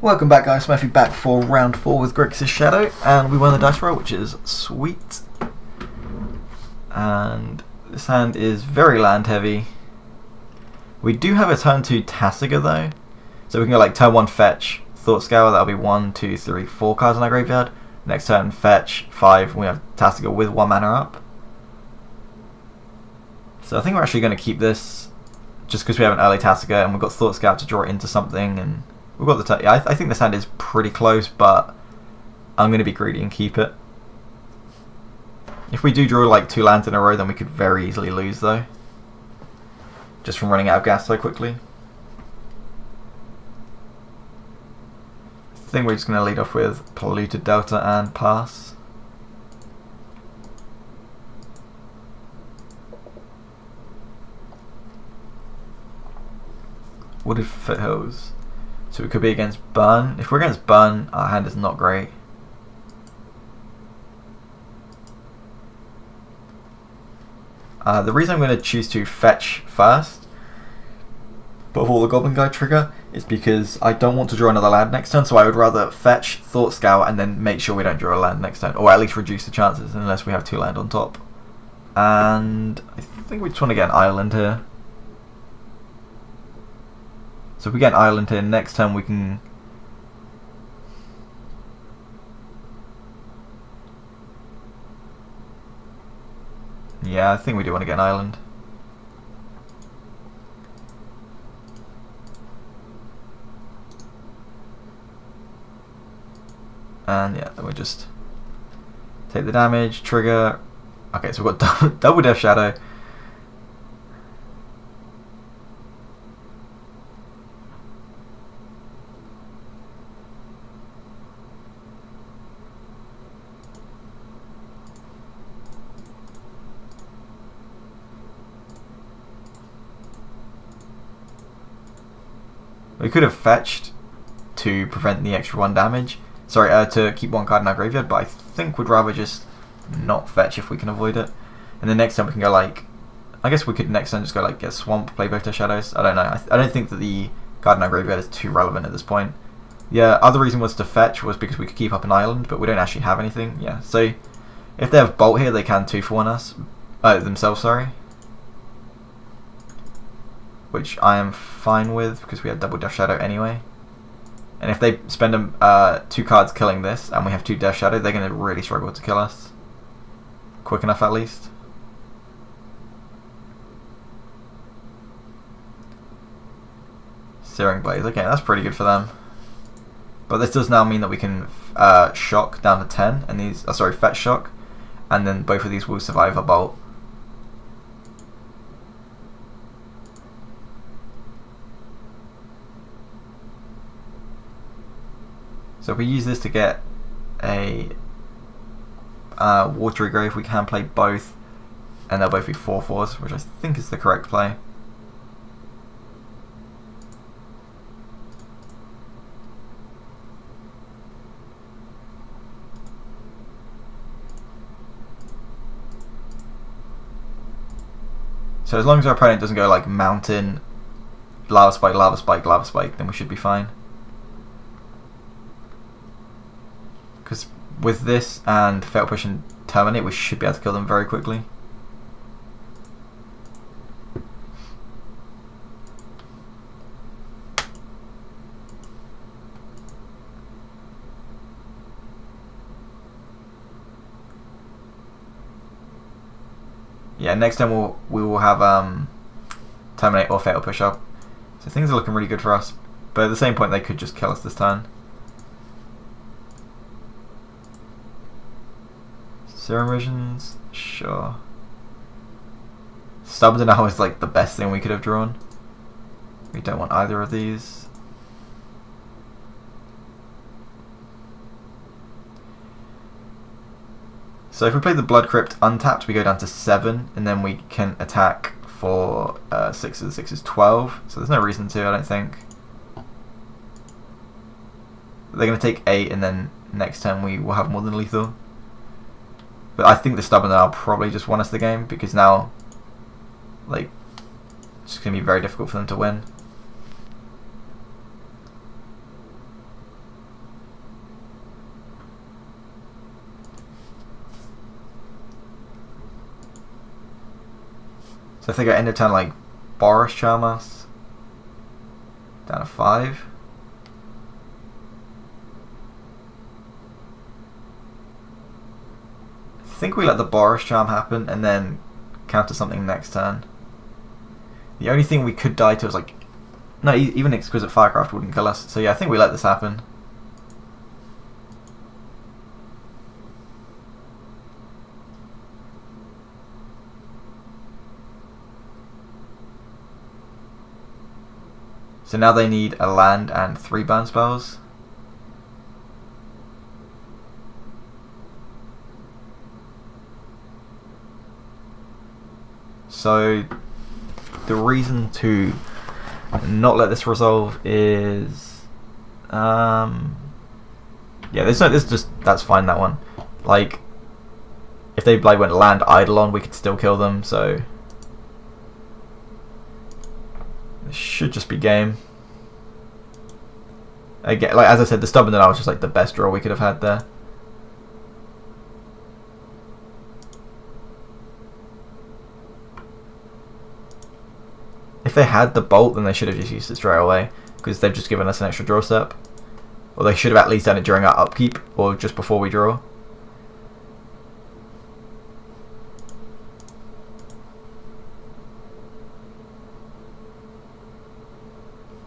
Welcome back, guys. Murphy back for round 4 with Grixis Shadow, and we won the dice roll, which is sweet. And this hand is very land heavy. We do have a turn 2 Tasiga though, so we can go like turn 1 fetch, Thought Scour, that'll be 1, 2, 3, 4 cards in our graveyard. Next turn fetch, 5, and we have Tasiga with 1 mana up. So I think we're actually going to keep this, just because we have an early Tasiga and we've got Thought Scout to draw it into something, and we've got the yeah, I think this hand is pretty close, but I'm going to be greedy and keep it. If we do draw like 2 lands in a row, then we could very easily lose though, just from running out of gas so quickly. I think we're just going to lead off with Polluted Delta and pass. Wooded Foothills. So we could be against Burn. If we're against Burn, our hand is not great. The reason I'm going to choose to fetch first, but all the Goblin Guide trigger, is because I don't want to draw another land next turn, so I would rather fetch, Thought Scout, and then make sure we don't draw a land next turn, or at least reduce the chances, unless we have 2 land on top. And I think we just want to get an island here. So if we get an island here, next turn we can... Yeah, I think we do want to get an island. And yeah, then we just take the damage, trigger. Okay, so we've got double Death Shadow. We could have fetched to prevent the extra 1 damage. Sorry, to keep 1 card in our graveyard, but I think we'd rather just not fetch if we can avoid it. And then next time we can go like... I guess we could next time just go like get Swamp, play both their Shadows. I don't know. I don't think that the card in our graveyard is too relevant at this point. Yeah, other reason was to fetch was because we could keep up an island, but we don't actually have anything. Yeah, so if they have Bolt here, they can 2-for-1 us. Themselves, sorry. Which I am fine with because we have double Death Shadow anyway. And if they spend 2 cards killing this and we have 2 Death Shadow, they're going to really struggle to kill us. Quick enough at least. Searing Blaze, okay, that's pretty good for them. But this does now mean that we can shock down to 10, and these, fetch shock, and then both of these will survive a bolt. So if we use this to get a Watery Grave, we can play both, and they'll both be 4/4s, which I think is the correct play. So as long as our opponent doesn't go like Mountain, Lava Spike, Lava Spike, Lava Spike, then we should be fine. Because with this and Fatal Push and Terminate, we should be able to kill them very quickly. Yeah, next time we will have Terminate or Fatal Push up. So things are looking really good for us. But at the same point, they could just kill us this turn. Serum Visions? Sure. Stubborn Denial is like the best thing we could have drawn. We don't want either of these. So if we play the Blood Crypt untapped, we go down to 7, and then we can attack for 6s. 6 is 12, so there's no reason to, I don't think. They're going to take 8, and then next turn we will have more than lethal. But I think the Stubborn Denial probably just won us the game, because now, like, it's going to be very difficult for them to win. So if they go end of turn like Boris Charm us, down to 5. I think we let the Boris Charm happen and then counter something next turn. The only thing we could die to is like... No, even Exquisite Firecraft wouldn't kill us. So yeah, I think we let this happen. So now they need a land and 3 burn spells. So the reason to not let this resolve is yeah, this is just, that's fine, that one. Like if they like went land Eidolon, we could still kill them, so this should just be game. Again, like as I said, the Stubborn Denial was just like the best draw we could have had there. If they had the Bolt, then they should have just used it straight away, because they've just given us an extra draw step. Or they should have at least done it during our upkeep, or just before we draw.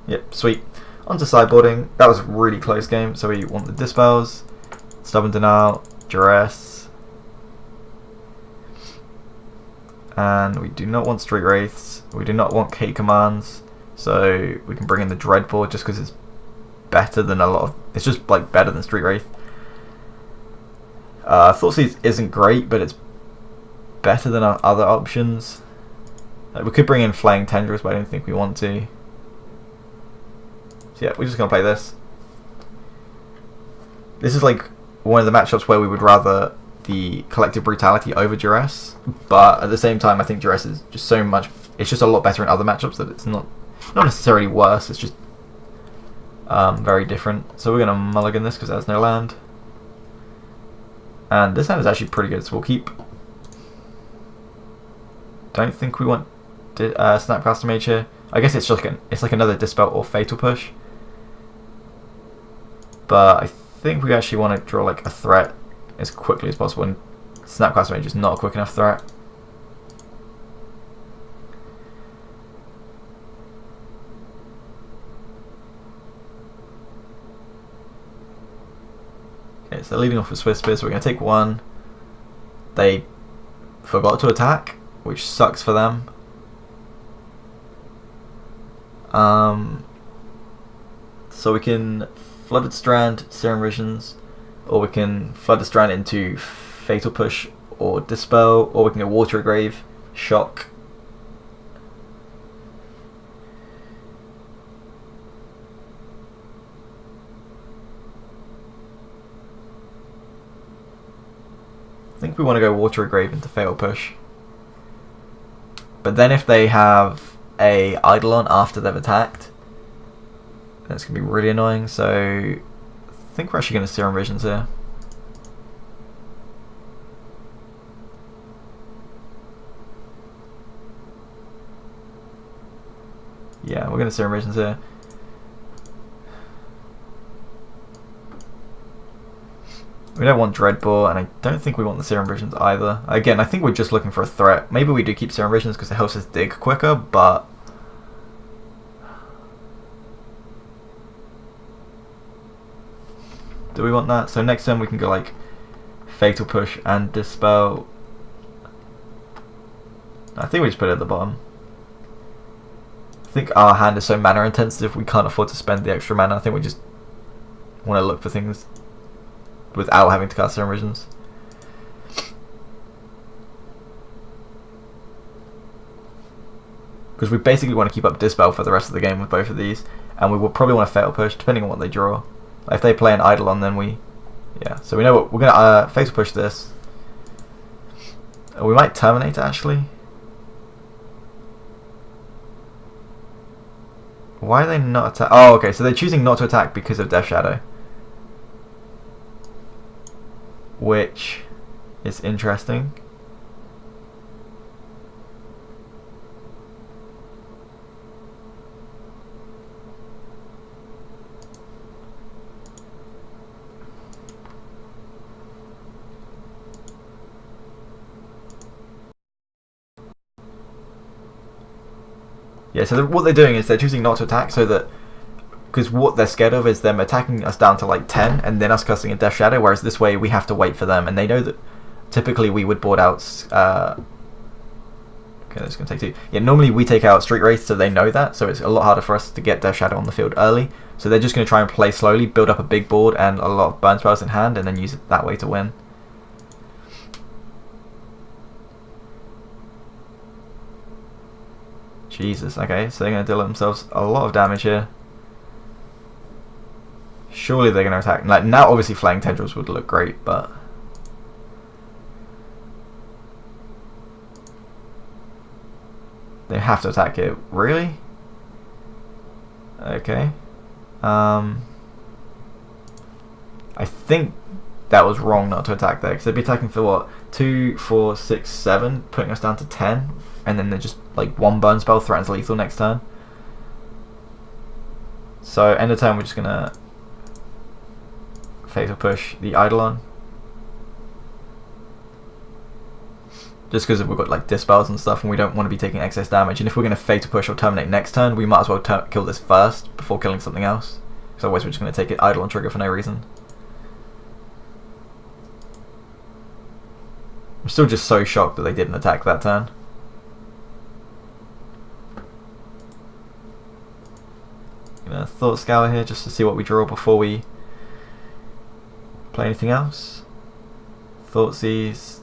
Yep, sweet. On to sideboarding. That was a really close game, so we want the Dispels, Stubborn Denial, Duress, and we do not want Street Wraiths, we do not want K commands, so we can bring in the Dreadbore just because it's better than a lot of... It's just like better than Street Wraith. Thoughtseize isn't great, but it's better than our other options. We could bring in Flaying Tendrils, but I don't think we want to. So yeah, we're just going to play this. This is like one of the matchups where we would rather the Collective Brutality over Duress, but at the same time I think Duress is just so much... It's just a lot better in other matchups that it's not necessarily worse, it's just very different. So we're going to mulligan this because there's no land. And this hand is actually pretty good, so we'll keep. Don't think we want Snapcaster Mage here. I guess it's just it's like another Dispel or Fatal Push. But I think we actually want to draw like a threat as quickly as possible, and Snapcaster Mage is not a quick enough threat. Okay, so leading off with Swift Spear, so we're going to take 1. They forgot to attack, which sucks for them. So we can Flooded Strand, Serum Visions, or we can Flood the Strand into Fatal Push or Dispel, or we can go Watery Grave, Shock. I think we want to go Watery Grave into Fatal Push. But then if they have a Eidolon after they've attacked, that's going to be really annoying, so I think we're actually going to Serum Visions here. Yeah, we're going to Serum Visions here. We don't want Dreadbore, and I don't think we want the Serum Visions either. Again, I think we're just looking for a threat. Maybe we do keep Serum Visions because it helps us dig quicker, but... do we want that? So next turn we can go like Fatal Push and Dispel. I think we just put it at the bottom. I think our hand is so mana intensive we can't afford to spend the extra mana. I think we just want to look for things without having to cast Serum Visions. Because we basically want to keep up Dispel for the rest of the game with both of these, and we will probably want to Fatal Push depending on what they draw. If they play an Eidolon, then we... yeah, so we know what we're going to Fatal Push this. We might Terminate it, actually. Why are they not attack? Oh, okay, so they're choosing not to attack because of Death Shadow. Which is interesting. Yeah, so what they're doing is they're choosing not to attack so that... Because what they're scared of is them attacking us down to like 10 and then us casting a Death Shadow, whereas this way we have to wait for them, and they know that typically we would board out... okay, that's going to take 2. Yeah, normally we take out Street Wraith, so they know that, so it's a lot harder for us to get Death Shadow on the field early. So they're just going to try and play slowly, build up a big board and a lot of burn spells in hand, and then use it that way to win. Jesus, okay, so they're going to deal themselves a lot of damage here. Surely they're going to attack. Like, now obviously Flaying Tendrils would look great, but... They have to attack it. Really? Okay. I think that was wrong not to attack there, because they'd be attacking for what? 2, 4, 6, 7, putting us down to 10, and then they're just like one burn spell threatens lethal next turn. So end of turn we're just gonna Fatal Push the Eidolon. Just because we've got like dispels and stuff and we don't want to be taking excess damage, and if we're going to Fatal Push or Terminate next turn, we might as well kill this first before killing something else, because otherwise we're just going to take it Eidolon trigger for no reason. I'm still just so shocked that they didn't attack that turn. Gonna Thought Scour here just to see what we draw before we play anything else. Thoughtseize.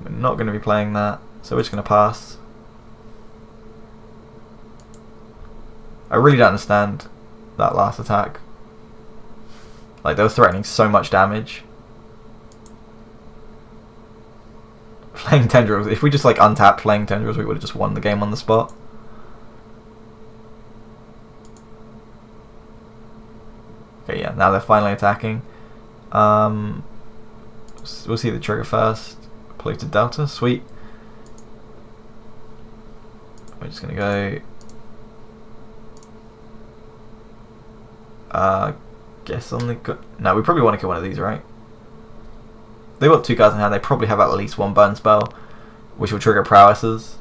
We're not going to be playing that, so we're just going to pass. I really don't understand that last attack. Like, they were threatening so much damage. Flaying Tendrils. If we just like untapped Flaying Tendrils, we would have just won the game on the spot. Okay, yeah, now they're finally attacking. We'll see the trigger first. Polluted Delta, sweet. We're just gonna go. Guess on the. No, we probably want to kill one of these, right? They've got 2 cards in hand. They probably have at least one burn spell, which will trigger prowesses.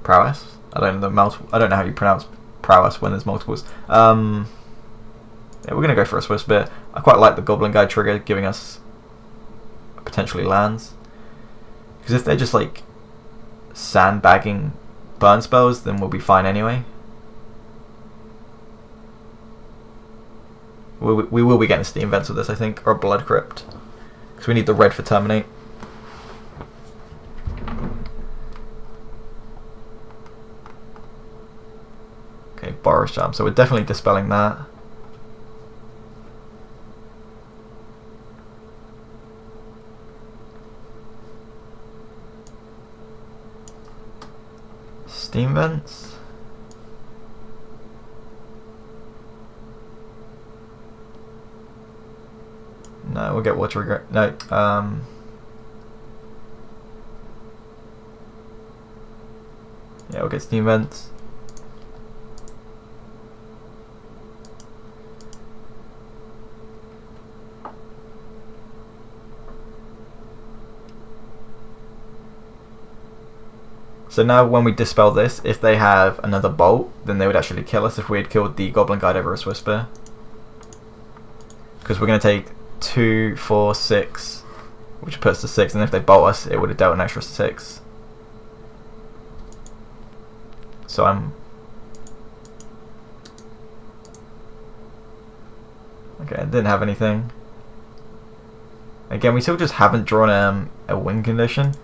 Prowess? I don't know how you pronounce prowess when there's multiples. Yeah, we're gonna go for a Swiss Spear. I quite like the Goblin Guide trigger giving us potentially lands, because if they're just like sandbagging burn spells, then we'll be fine anyway. We will be getting Steam Vents with this, I think, or a Blood Crypt, because we need the red for Terminate. Okay, Boros Charm, so we're definitely dispelling that. Steam Vents. No, we'll get Water Regret. No, yeah, we'll get Steam Vents. So now when we dispel this, if they have another bolt, then they would actually kill us if we had killed the Goblin Guide over a Swiss Spear. Because we're going to take 2, 4, 6, which puts to 6, and if they bolt us, it would have dealt an extra 6. So I'm... Okay, I didn't have anything. Again, we still just haven't drawn a win condition.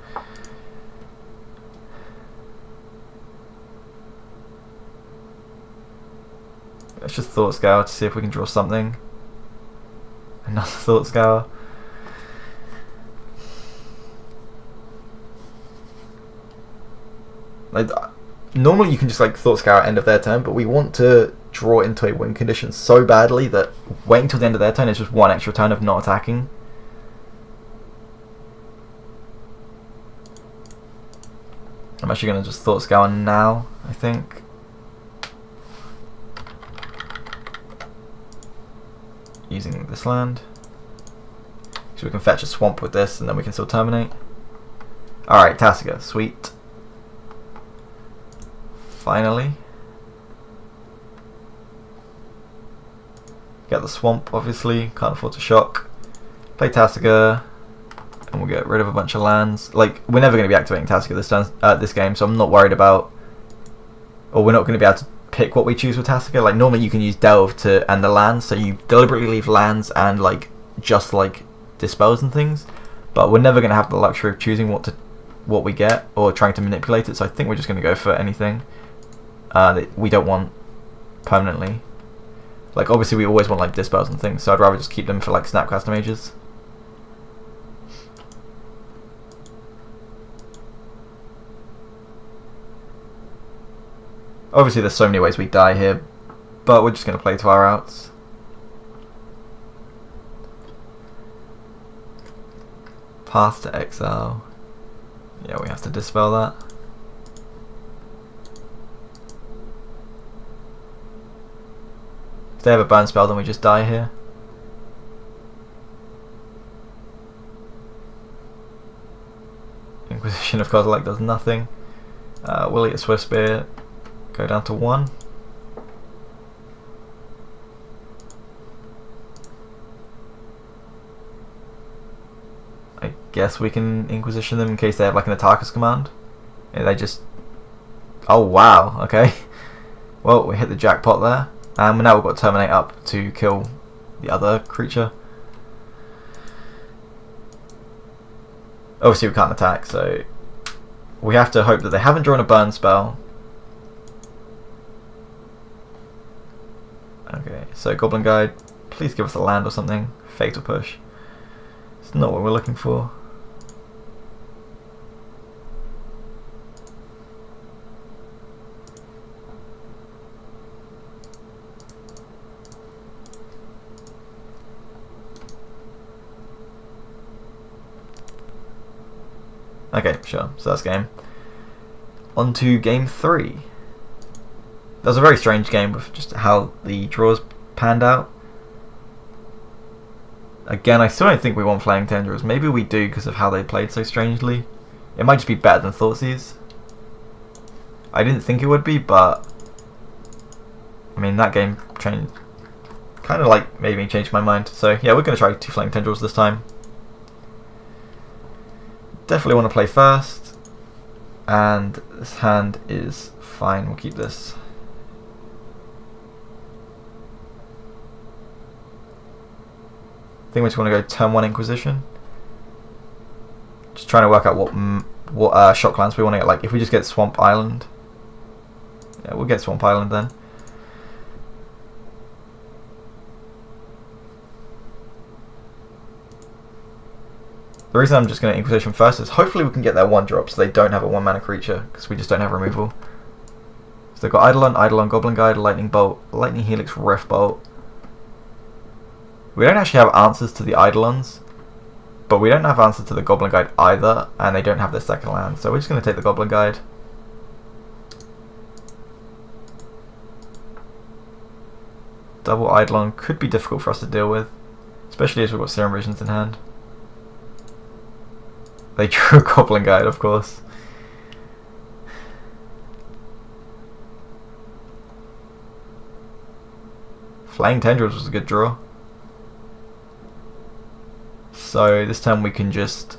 Let's just Thought Scour to see if we can draw something. Another Thought Scour. Like, normally you can just like Thought Scour at end of their turn, but we want to draw into a win condition so badly that waiting until the end of their turn is just one extra turn of not attacking. I'm actually going to just Thought Scour now, I think. Using this land, so we can fetch a swamp with this, and then we can still terminate. Alright, Tasiga, sweet. Finally. Get the swamp, obviously. Can't afford to shock. Play Tasiga. And we'll get rid of a bunch of lands. Like, we're never going to be activating Tasiga this game, so I'm not worried about... Or we're not going to be able to pick what we choose with Tasiga. Like, normally you can use Delve and the lands, so you deliberately leave lands and, like, just, like, dispels and things. But we're never going to have the luxury of choosing what we get or trying to manipulate it, so I think we're just going to go for anything that we don't want permanently. Like, obviously we always want, like, dispels and things, so I'd rather just keep them for, like, Snapcaster Mages. Obviously there's so many ways we die here, but we're just going to play to our outs. Path to Exile. Yeah, we have to dispel that. If they have a burn spell, then we just die here. Inquisition of Kozilek does nothing. We'll eat a Swift Spear. Go down to 1. I guess we can Inquisition them in case they have like an Attackers command. Yeah, they just... Oh wow, okay. Well, we hit the jackpot there. And now we've got Terminate up to kill the other creature. Obviously we can't attack, so we have to hope that they haven't drawn a burn spell. Okay, so Goblin Guide, please give us a land or something. Fatal Push. It's not what we're looking for. Okay, sure. So that's game. On to game 3. That was a very strange game with just how the draws panned out. Again, I still don't think we want Flaying Tendrils. Maybe we do because of how they played so strangely. It might just be better than Thoughtseize. I didn't think it would be, but I mean that game changed, kind of like made me change my mind. So yeah, we're going to try 2 Flaying Tendrils this time. Definitely want to play first, and this hand is fine. We'll keep this. I think we just want to go turn 1 Inquisition. Just trying to work out what shock lands we want to get. Like if we just get Swamp Island, yeah, we'll get Swamp Island then. The reason I'm just going to Inquisition first is hopefully we can get their 1-drop so they don't have a 1-mana creature, because we just don't have removal. So they've got Eidolon, Goblin Guide, Lightning Bolt, Lightning Helix, Rift Bolt. We don't actually have answers to the Eidolons, but we don't have answers to the Goblin Guide either, and they don't have their second land, so we're just going to take the Goblin Guide. Double Eidolon could be difficult for us to deal with, especially as we've got Serum Visions in hand. They drew a Goblin Guide, of course. Flaying Tendrils was a good draw. So this time we can just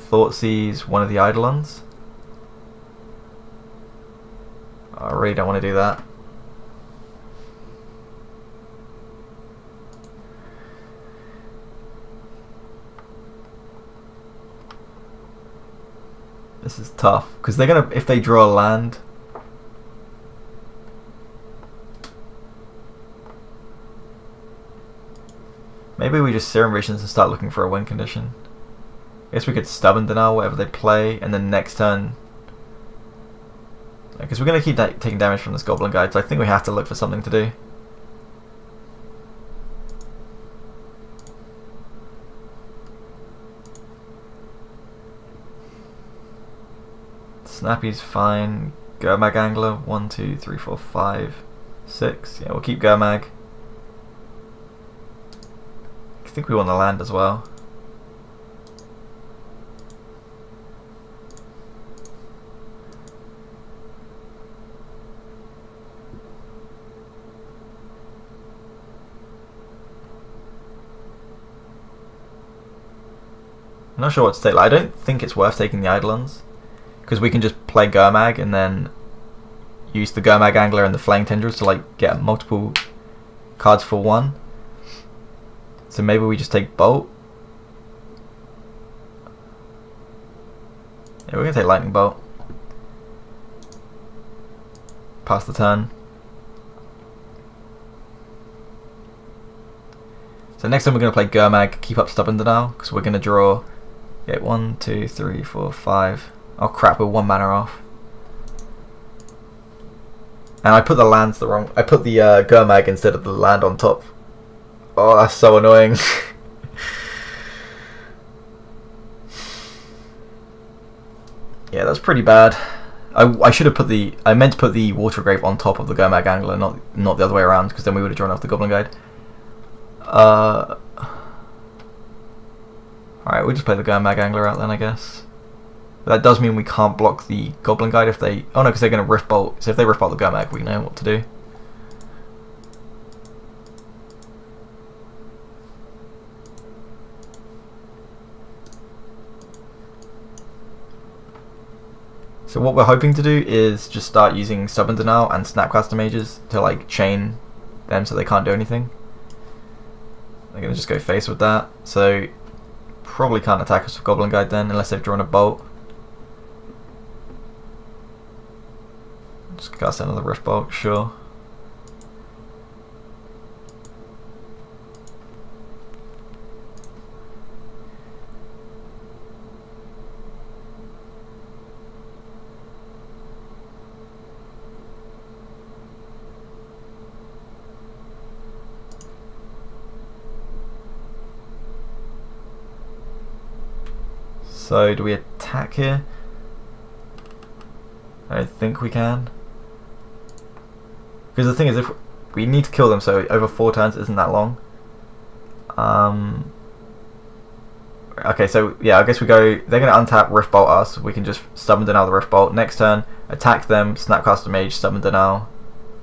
Thoughtseize one of the Eidolons. I really don't want to do that. This is tough because they're gonna, if they draw a land, maybe we just Serum Visions and start looking for a win condition. I guess we could Stubborn Denial, whatever they play, and then next turn, because we're gonna keep taking damage from this Goblin Guide, so I think we have to look for something to do. Snappy's fine. Gurmag Angler, 1, 2, 3, 4, 5, 6. Yeah, we'll keep Gurmag. I think we want the land as well. I'm not sure what to take. Like, I don't think it's worth taking the Eidolons, because we can just play Gurmag and then use the Gurmag Angler and the Flaying Tendrils to like get multiple cards for one. So maybe we just take Bolt. Yeah, we're gonna take Lightning Bolt. Pass the turn. So next time we're going to play Gurmag, keep up Stubborn Denial, because we're going to draw 1, 2, 3, 4, 5. Oh crap, we're 1 mana off. And I put the lands the wrong... I put the Gurmag instead of the land on top. Oh, that's so annoying. Yeah, that's pretty bad. I should have put the... I meant to put the Water Grave on top of the Gurmag Angler, not the other way around, because then we would have drawn off the Goblin Guide. Alright, we'll just play the Gurmag Angler out then, I guess. But that does mean we can't block the Goblin Guide if they... Oh no, because they're going to Rift Bolt. So if they Rift Bolt the Gurmag, we know what to do. So what we're hoping to do is just start using Stubborn Denial and Snapcaster Mages to like chain them so they can't do anything. They're going to just go face with that. So probably can't attack us with Goblin Guide then unless they've drawn a Bolt. Just cast another Rift Bolt, sure. So do we attack here? I think we can. Because the thing is, if we need to kill them, so over 4 turns isn't that long. Okay, so yeah, I guess we go. They're going to untap Rift Bolt us. We can just Stubborn Denial the Rift Bolt. Next turn, attack them, Snapcaster Mage, Stubborn Denial.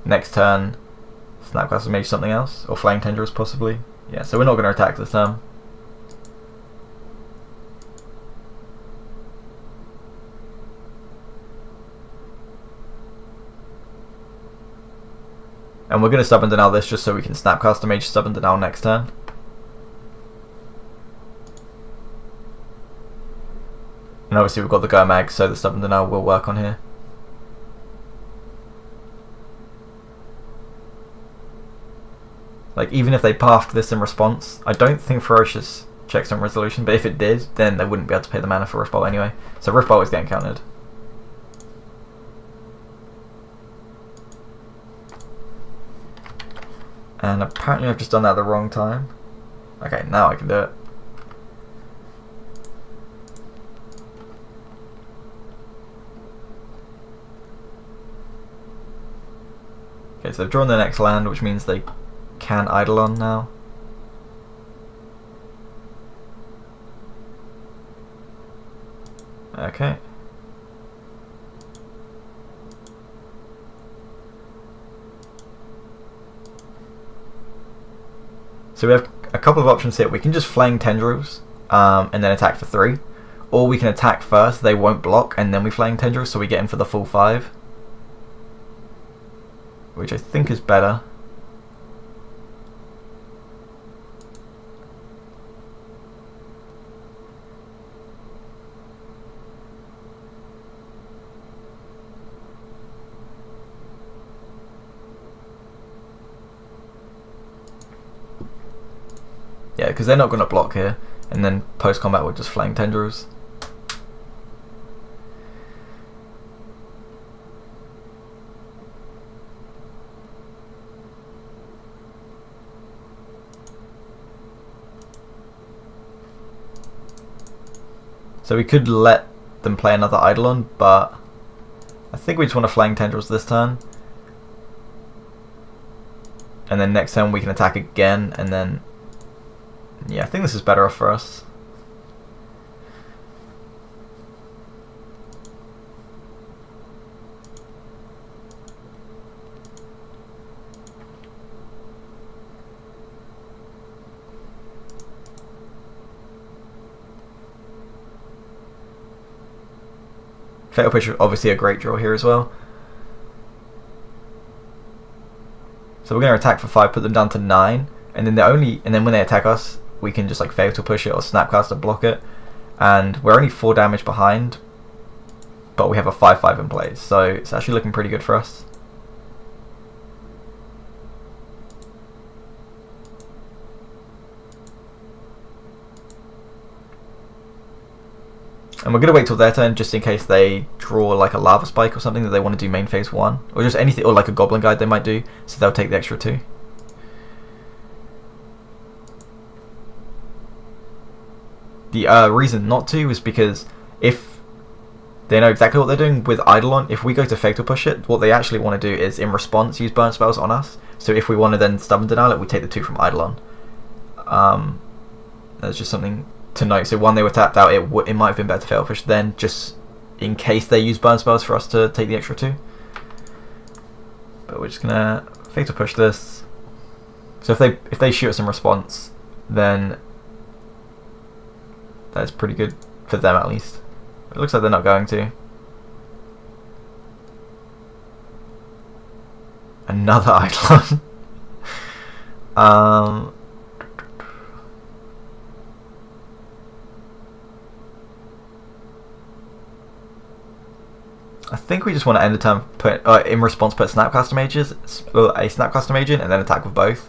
Next turn, Snapcaster Mage something else, or Flaying Tendrils possibly. Yeah, so we're not going to attack this turn. And we're going to Stubborn Denial this just so we can Snapcaster Mage Stubborn Denial next turn. And obviously we've got the Gurmag, so the Stubborn Denial will work on here. Like, even if they pathed this in response, I don't think Ferocious checks on Resolution, but if it did, then they wouldn't be able to pay the mana for Rift Bolt anyway. So Rift Bolt is getting countered. And apparently I've just done that at the wrong time. Okay, now I can do it. Okay, so they've drawn their next land, which means they can Eidolon now. Okay. So we have a couple of options here. We can just Flaying Tendrils and then attack for 3. Or we can attack first, they won't block, and then we Flaying Tendrils, so we get in for the full 5. Which I think is better. Yeah, because they're not going to block here, and then post-combat we're just Flaying Tendrils. So we could let them play another Eidolon, but I think we just want to Flaying Tendrils this turn. And then next turn we can attack again, and then... Yeah, I think this is better off for us. Fatal Push is obviously a great draw here as well. So we're going to attack for 5, put them down to 9, and then when they attack us, we can just like Fatal Push it or Snapcaster block it, and we're only 4 damage behind, but we have a 5/5 in place, so it's actually looking pretty good for us. And we're going to wait till their turn just in case they draw like a Lava Spike or something that they want to do main phase 1. Or just anything, or like a Goblin Guide they might do, so they'll take the extra 2. The reason not to is because if they know exactly what they're doing with Eidolon, if we go to Fatal Push it, what they actually want to do is in response use burn spells on us. So if we want to then Stubborn Denial it, we take the 2 from Eidolon. That's just something to note. So when they were tapped out, it might have been better to Fatal Push then, just in case they use burn spells for us to take the extra 2. But we're just gonna Fatal Push this. So if they shoot us in response, then that's pretty good for them at least. It looks like they're not going to. Another Eidolon. I think we just want to end the turn, put in response, put Snapcaster Mages, a Snapcaster Mage in, and then attack with both.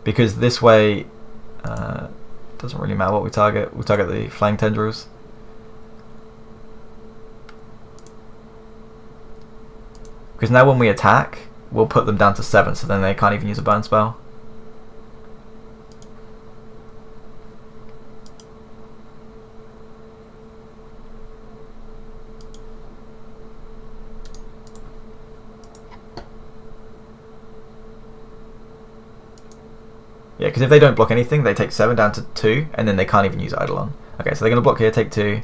Because this way, doesn't really matter what we target. We'll target the Flying Tendrils. Because now when we attack, we'll put them down to 7, so then they can't even use a burn spell. Yeah, because if they don't block anything, they take 7 down to 2, and then they can't even use Eidolon. Okay, so they're going to block here, take 2.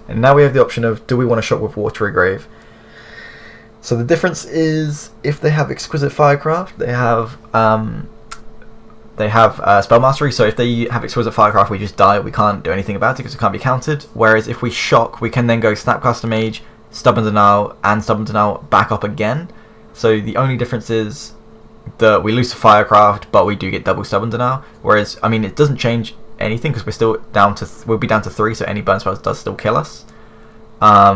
And now we have the option of, do we want to shock with Watery Grave? So the difference is, if they have Exquisite Firecraft, they have Spell Mastery. So if they have Exquisite Firecraft, we just die. We can't do anything about it because it can't be countered. Whereas if we shock, we can then go Snapcaster Mage, Stubborn Denial, and Stubborn Denial back up again. So the only difference is that we lose to Firecraft, but we do get double Stubborn Denial. Whereas, I mean, it doesn't change anything because we're still down to we'll be down to 3, so any burn spells does still kill us. I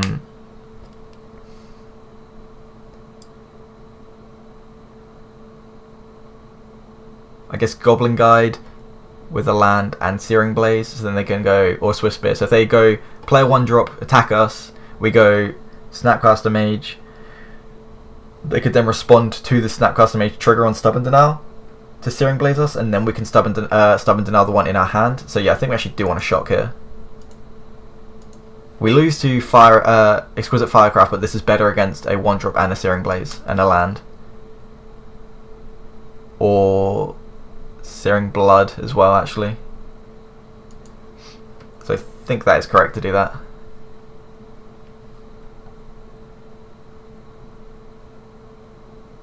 guess Goblin Guide with a land and Searing Blaze, so then they can go, or Swift Spear. So if they go play a 1-drop, attack us, we go Snapcaster Mage. They could then respond to the Snapcaster Mage trigger on Stubborn Denial to Searing Blaze us, and then we can Stubborn Denial the one in our hand. So yeah, I think we actually do want to shock here. We lose to Exquisite Firecraft, but this is better against a 1-drop and a Searing Blaze and a land. Or Searing Blood as well, actually. So I think that is correct to do that.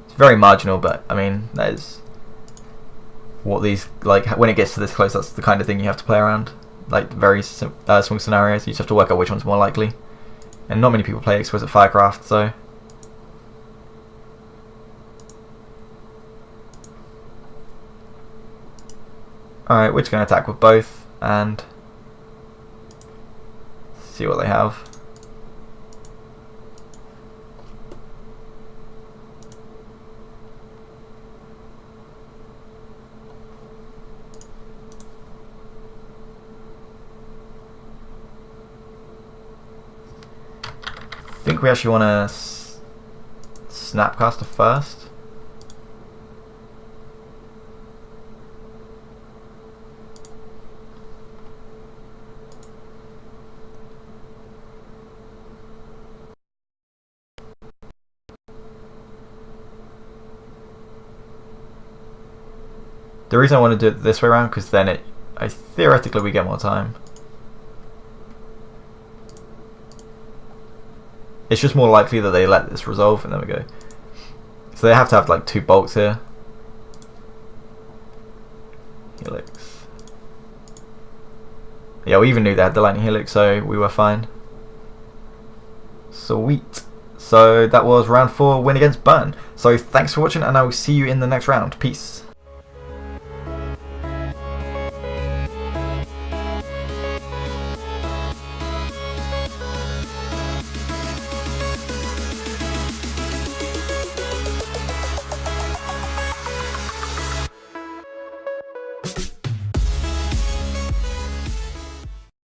It's very marginal, but I mean, that is what these, like, when it gets to this close, that's the kind of thing you have to play around. Like, very small scenarios, you just have to work out which one's more likely. And not many people play Exquisite Firecraft, so... Alright, we're just going to attack with both, and... see what they have. I think we actually want to Snapcaster first. The reason I want to do it this way around, because then theoretically we get more time. It's just more likely that they let this resolve, and there we go. So they have to have like 2 bolts here. Helix. Yeah, we even knew they had the lightning helix, so we were fine. Sweet. So that was round 4, win against Burn. So thanks for watching, and I will see you in the next round. Peace.